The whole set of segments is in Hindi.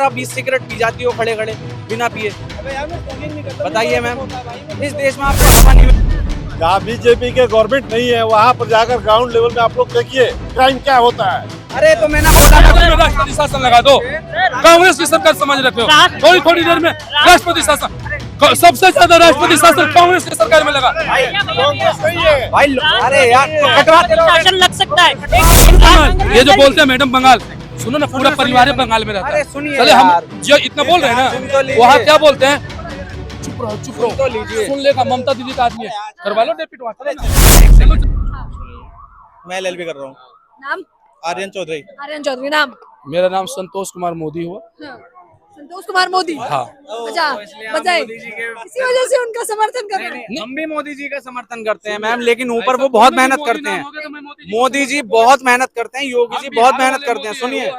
आप 20 सिगरेट पी जाती हो खड़े खड़े बिना पिए। बताइए मैम, इस देश में आपको हवा नहीं मिल। जहाँ बीजेपी के गवर्नमेंट नहीं है वहाँ पर जाकर ग्राउंड लेवल में आप लोग देखिए क्राइम क्या होता है। अरे तो मैंने बोला राष्ट्रपति शासन लगा दो, कांग्रेस की सरकार समझ रखे हो, थोड़ी थोड़ी देर में राष्ट्रपति शासन, सबसे ज्यादा राष्ट्रपति शासन कांग्रेस की सरकार में लगा। भाई अरे यार शासन लग सकता है। ये जो बोलते हैं मैडम बंगाल, सुनो ना, पूरा परिवार बंगाल में रहता है। अरे सुनिए चले यार। हम जो इतना बोल रहे हैं सुन तो ना, लीजिए। वहाँ क्या बोलते हैं, चुप रहो चुप सुन तो रहो, लीजिए। सुन लेगा, ममता दीदी का आदमी है, करवा लो डेपिट वहाँ। मैं एलएलबी कर रहा हूँ। नाम? आर्यन चौधरी। आर्यन चौधरी। नाम? मेरा नाम संतोष कुमार मोदी हुआ। संतोष कुमार मोदी। हाँ, अच्छा, बताइए इसी वजह से उनका समर्थन कर रहे हैं। हम भी मोदी जी का समर्थन करते हैं मैम, लेकिन ऊपर वो बहुत मेहनत करते हैं। मोदी जी बहुत मेहनत करते हैं, योगी जी बहुत मेहनत करते हैं। सुनिए,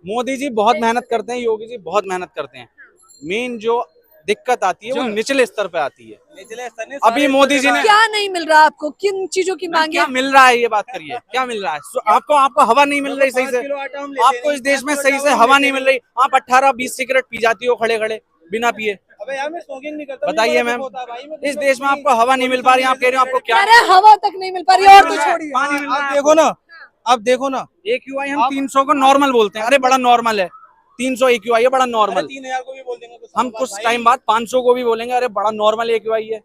मोदी जी बहुत मेहनत करते हैं, योगी जी बहुत मेहनत करते हैं। मेन जो दिक्कत आती है वो निचले स्तर पे आती है। अभी मोदी जी ने क्या नहीं मिल रहा आपको? किन चीजों की मांग क्या है? मिल रहा है, ये बात करिए, क्या मिल रहा है आपको हवा नहीं मिल रही सही से, आपको इस देश में सही से हवा नहीं मिल रही। आप 18-20 सिगरेट पी जाती हो खड़े खड़े बिना पिए। अबे यार मैं स्मोकिंग नहीं करता। बताइए मैम, इस देश में आपको हवा नहीं मिल पा रही, आप कह रहे हो आपको क्या अरे हवा तक नहीं मिल पा रही, और तो छोड़िए। पानी मिल रहा आप है देखो ना, आप देखो ना, AQI हम 300 को नॉर्मल बोलते हैं। अरे बड़ा नॉर्मल है, 300 AQI है, बड़ा नॉर्मल। 3000 को भी बोल देंगे तो हम कुछ टाइम बाद 500 को भी बोलेंगे, अरे बड़ा नॉर्मल AQI है।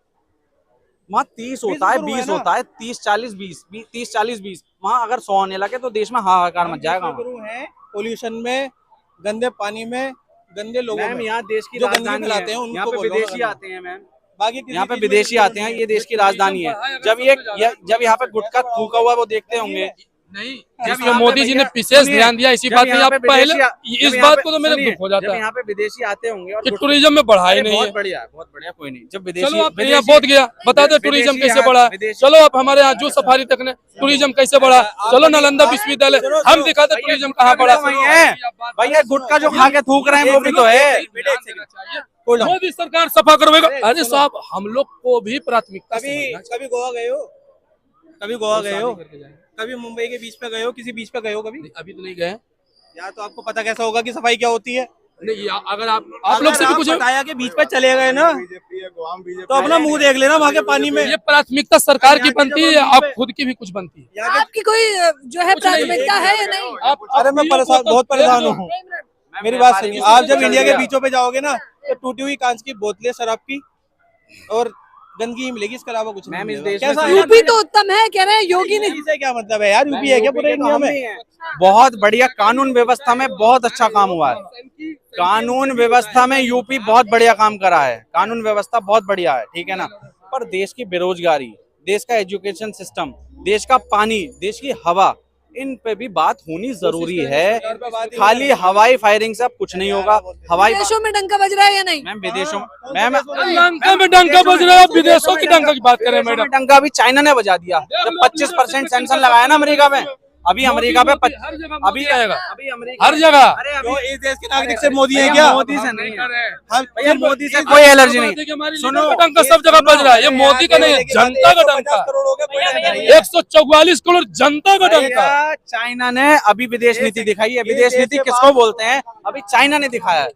वहाँ 30 होता है, 20 होता है, 30-40-20, 30-40-20। वहाँ अगर 100 आने लगे तो देश में हाहाकार मच जाएगा। है पोल्यूशन में, गंदे पानी में, गंदे लोगों मैम में। यहाँ देश की जो राजधानी गंदगी फैलाते हैं, है, उनको यहाँ पे बोल रहा हूँ विदेशी मैं। आते हैं मैम, बाकी यहाँ पे विदेशी आते हैं, ये देश की राजधानी है। जब यहाँ पे गुटखा थूका हुआ वो देखते होंगे नहीं, जब जिस यहाँ पे मोदी जी ने भैया- विशेष सुनिए, ध्यान दिया इसी जब बात में, यहाँ आप पे पहले विदेशी- इस जब यहाँ बात पे- को तो मेरा सुनिए, दुख हो जाता जब है यहाँ पे विदेशी आते होंगे और कि गुटखा- टूरिज्म में बढ़ा ही अरे नहीं बहुत है। बढ़िया, बहुत बढ़िया, कोई नहीं। जब विदेशी चलो आप यहाँ बहुत गया, बता दे टूरिज्म कैसे बढ़ा है। चलो आप हमारे यहाँ जू सफारी तक ने टूरिज्म कैसे बढ़ा, चलो नालंदा विश्वविद्यालय हम दिखाते टूरिज्म कहाँ बढ़ा। भैया गुटखा जो खा के थूक रहे हैं वो भी तो है। मोदी सरकार सफा करवेगा। अरे साहब, हम लोग को भी प्राथमिकता कभी समझना चाहिए। कभी गोवा गए हो? कभी गोवा गए हो? कभी मुंबई के बीच पे गए हो? किसी बीच पे गए हो कभी? अभी तो नहीं गए। यार तो आपको पता कैसा होगा कि सफाई क्या होती है? नहीं, अगर आप लोग से भी कुछ बताया कि बीच पे चले गए ना, तो अपना मुंह देख लेना वहाँ के पानी में। ये प्राथमिकता सरकार की बनती है, आप खुद की भी कुछ बनती है। आपकी कोई जो है प्राथमिकता है या नहीं? अरे मैं परेशान, बहुत परेशान हूँ। मेरी बात सुनिए, आप जब इंडिया के बीचों पे जाओगे ना तो टूटी हुई कांच की बोतलें शराब की और गंदगी ही मिलेगी, इसके अलावा कुछ नहीं मैम, इस मिलेगा। देश कैसा में है? यूपी तो उत्तम है, कह रहे हैं योगी ने। यूपी से क्या मतलब है यार? यूपी है क्या पूरे इंडिया में? बहुत बढ़िया कानून व्यवस्था में बहुत अच्छा काम हुआ है। कानून व्यवस्था में यूपी बहुत बढ़िया काम करा है, कानून व्यवस्था बहुत बढ़िया है, ठीक है ना। पर देश की बेरोजगारी, देश का एजुकेशन सिस्टम, देश का पानी, देश की हवा, इन पे भी बात होनी जरूरी है। खाली हवाई फायरिंग से अब कुछ नहीं होगा। हवाई विदेशों में डंका बज रहा है या नहीं? मैम विदेशों मैम लंका में डंका बज रहा है, आप विदेशों की डंका की बात करें मैडम। डंका अभी चाइना ने बजा दिया जब 25% सैंक्शन लगाया ना अमेरिका में। अभी अमेरिका पे अभी आएगा अमेरिका हर जगह। अरे अभी तो इस देश के नागरिक से मोदी है क्या? मोदी से नहीं है हम भैया, मोदी से कोई एलर्जी नहीं। सुनो, डंका सब जगह बज रहा है, ये मोदी का नहीं है, जनता का डंका। 144 करोड़ जनता का डंका। भैया, चाइना ने अभी विदेश नीति दिखाई है। विदेश नीति किसको बोलते हैं? अभी चाइना ने दिखाया है।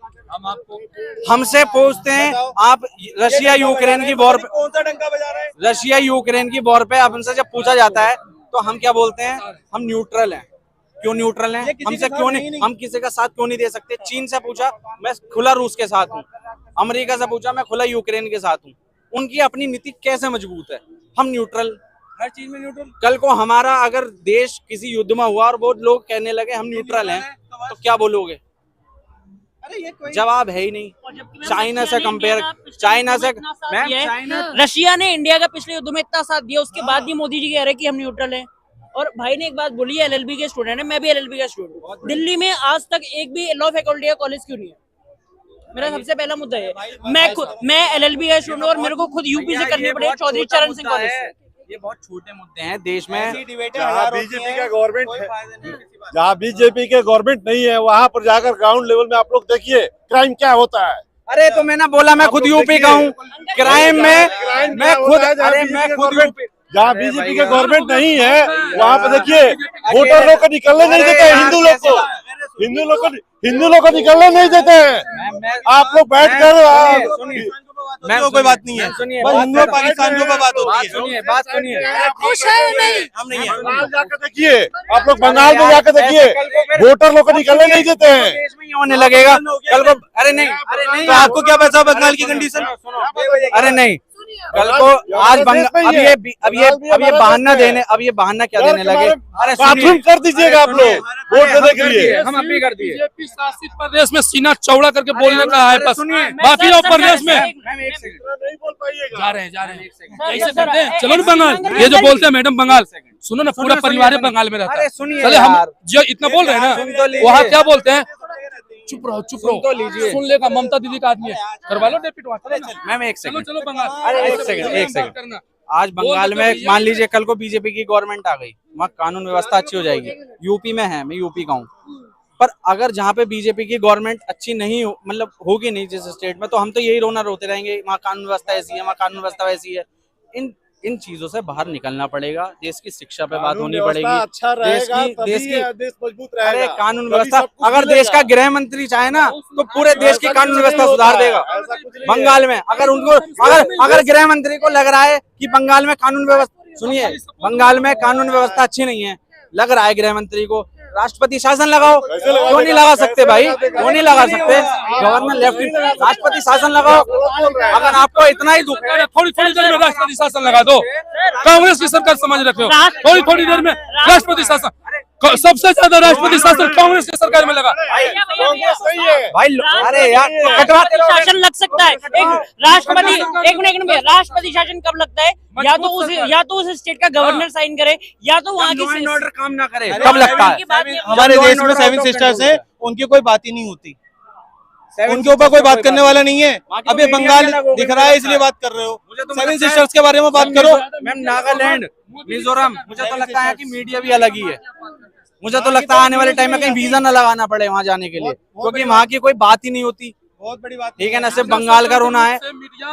हमसे पूछते हैं आप रशिया यूक्रेन की वॉर पे, कौन सा डंका बजा रहा है? रशिया यूक्रेन की वॉर पे अब हमसे जब पूछा जाता है तो हम क्या बोलते हैं? हम न्यूट्रल हैं। क्यों न्यूट्रल हैं? हमसे क्यों नहीं, हम किसी का साथ क्यों नहीं दे सकते? चीन से पूछा, मैं खुला रूस के साथ हूँ। अमेरिका से पूछा, मैं खुला यूक्रेन के साथ हूँ। उनकी अपनी नीति कैसे मजबूत है? हम न्यूट्रल, हर चीज में न्यूट्रल। कल को हमारा अगर देश किसी युद्ध में हुआ और वो लोग कहने लगे हम न्यूट्रल हैं, तो क्या बोलोगे? अरे ये कोई जवाब है ही नहीं। चाइना से कंपेयर, चाइना से मैम, चाइना रशिया ने इंडिया का पिछले युद्ध में इतना साथ दिया, उसके बाद भी मोदी जी कह रहे हैं कि हम न्यूट्रल हैं। और भाई ने एक बात बोली है, एलएलबी के स्टूडेंट है, मैं भी एलएलबी का स्टूडेंट हूँ। दिल्ली में आज तक एक भी लॉ फैकल्टी या कॉलेज क्यों नहीं है? मेरा सबसे पहला मुद्दा है। मैं एलएलबी का स्टूडेंट और मेरे को खुद यूपी से करनी पड़ी चौधरी चरण सिंह कॉलेज से। ये बहुत छोटे मुद्दे हैं देश में। जहाँ बीजेपी का गवर्नमेंट है, जहाँ बीजेपी के गवर्नमेंट नहीं है वहाँ पर जाकर ग्राउंड लेवल में आप लोग देखिए क्राइम क्या होता है। अरे तो मैंने बोला मैं खुद यूपी का हूँ। क्राइम में मैं खुद, अरे मैं खुद यूपी, जहाँ बीजेपी के गवर्नमेंट नहीं है वहाँ पे देखिए वोटर लोग को निकलने नहीं देते हिंदू लोग को। हिंदू लोग को निकलने नहीं देते हैं। आप लोग बैठ कर मैं कोई बात नहीं है, सुनिए, बस हिंदू और पाकिस्तान के ऊपर बात होती है। बात सुनिए। खुश है या नहीं? हम नहीं है। बंगाल जाकर देखिए, आप लोग बंगाल में जाकर देखिए, वोटर लोग को निकलने नहीं देते हैं। देश में ही होने लगेगा कल को। अरे नहीं, तो आपको क्या पता बंगाल की कंडीशन? अरे नहीं, कल को आज अब ये बहाना क्या देने लगे? अरे बाथरूम कर दीजिएगा आप लोग वोट देने के लिए। हम अभी कर दिए। बीजेपी शासित प्रदेश में सीना चौड़ा करके बोलने का है बस। बाकी और प्रदेश में नहीं बोल पाइएगा। जा रहे हैं ऐसे करते हैं। चलो ना बंगाल, ये जो बोलते हैं मैडम बंगाल, सुनो ना, पूरा परिवार बंगाल में रहता है। अरे सुनिए चले हम यार। जो इतना बोल रहे हैं सुन तो ना, लीजिए। वहाँ क्या बोलते हैं? चुप रहो सुन तो लीजिए। सुन लेगा, ममता दीदी का आदमी है, करवा लो डेप्यूटी वहाँ। मैम एक चलो सेकंड। चलो बंगाल। अरे एक सेकंड। करना। आज बंगाल में मान लीजिए कल को बीजेपी की गवर्नमेंट आ गई, वहाँ कानून व्यवस्था अच्छी हो जाएगी। यूपी में है, मैं यूपी का हूँ, पर अगर जहाँ पे बीजेपी की गवर्नमेंट अच्छी नहीं हो, मतलब होगी नहीं जिस स्टेट में, तो हम तो यही रोते रहेंगे, वहाँ कानून व्यवस्था ऐसी है, वहाँ कानून व्यवस्था वैसी है। इन चीजों से बाहर निकलना पड़ेगा। देश की शिक्षा पे बात होनी पड़ेगी। अच्छा रहेगा, देश की देश मजबूत रहेगा। अरे कानून व्यवस्था, अगर देश का गृह मंत्री चाहे ना तो पूरे देश की कानून व्यवस्था सुधार देगा। बंगाल में अगर गृह मंत्री को लग रहा है कि बंगाल में कानून व्यवस्था, सुनिए, बंगाल में कानून व्यवस्था अच्छी नहीं है, लग रहा है गृह मंत्री को, राष्ट्रपति शासन लगाओ। क्यों नहीं लगा सकते भाई? क्यों नहीं लगा सकते? गवर्नर लेफ्ट, राष्ट्रपति शासन लगाओ। अगर आपको इतना ही दुख है, थोड़ी देर में राष्ट्रपति शासन लगा दो। कांग्रेस की सरकार समझ रखे हो, थोड़ी देर में राष्ट्रपति शासन, सबसे ज्यादा राष्ट्रपति शासन कांग्रेस की सरकार में लगा। भाई अरे यार राष्ट्रपति शासन लग सकता है। एक राष्ट्रपति, एक मिनट में, राष्ट्रपति शासन कब लगता है? या तो उस स्टेट का गवर्नर साइन करे, या तो वहाँ की ऑर्डर काम ना करे, तब लगता है। हमारे देश में 7 सिस्टर्स हैं, उनकी कोई बात ही नहीं होती, उनके ऊपर कोई बात करने वाला नहीं है। अब ये बंगाल दिख रहा है इसलिए बात कर रहे हो। 7 सिस्टर्स के बारे में बात करो। मैम नागालैंड, मिजोरम, मुझे तो लगता है कि मीडिया भी अलग ही है। मुझे तो लगता है आने वाले टाइम में कहीं वीजा न लगाना पड़े वहाँ जाने के लिए, क्योंकि वहाँ की कोई बात ही नहीं होती। बहुत बड़ी बात, ठीक है ना, सिर्फ बंगाल का रोना है।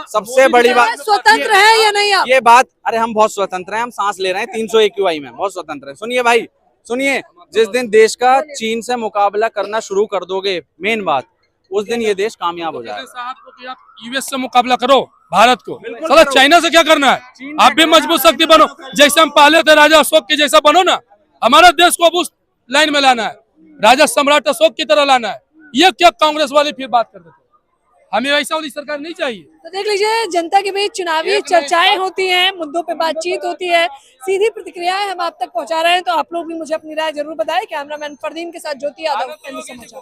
सबसे बड़ी बात, स्वतंत्र है या नहीं आप? ये बात, अरे हम बहुत स्वतंत्र हैं, हम सांस ले रहे हैं 300 AQI में, बहुत स्वतंत्र है। सुनिए भाई, सुनिए, जिस दिन देश का चीन से मुकाबला करना शुरू कर दोगे, मेन बात, उस दिन ये देश कामयाब हो जाएगा। यूएस से मुकाबला करो भारत को, साला चाइना से क्या करना है? आप भी मजबूत शक्ति बनो, जैसे हम पहले थे राजा अशोक के जैसा बनो ना। हमारा देश को अब उस लाइन में लाना है, राजा सम्राट अशोक की तरह लाना है। ये क्या कांग्रेस वाले फिर बात कर देते? हमें वैसा वाली सरकार नहीं चाहिए। तो देख लीजिए, जनता के बीच चुनावी चर्चाएं होती हैं, मुद्दों पे बातचीत होती है, सीधी प्रतिक्रियाएं हम आप तक पहुंचा रहे हैं। तो आप लोग भी मुझे अपनी राय जरूर बताएं। कैमरामैन फरदीन के साथ ज्योति यादव, ND समाचार।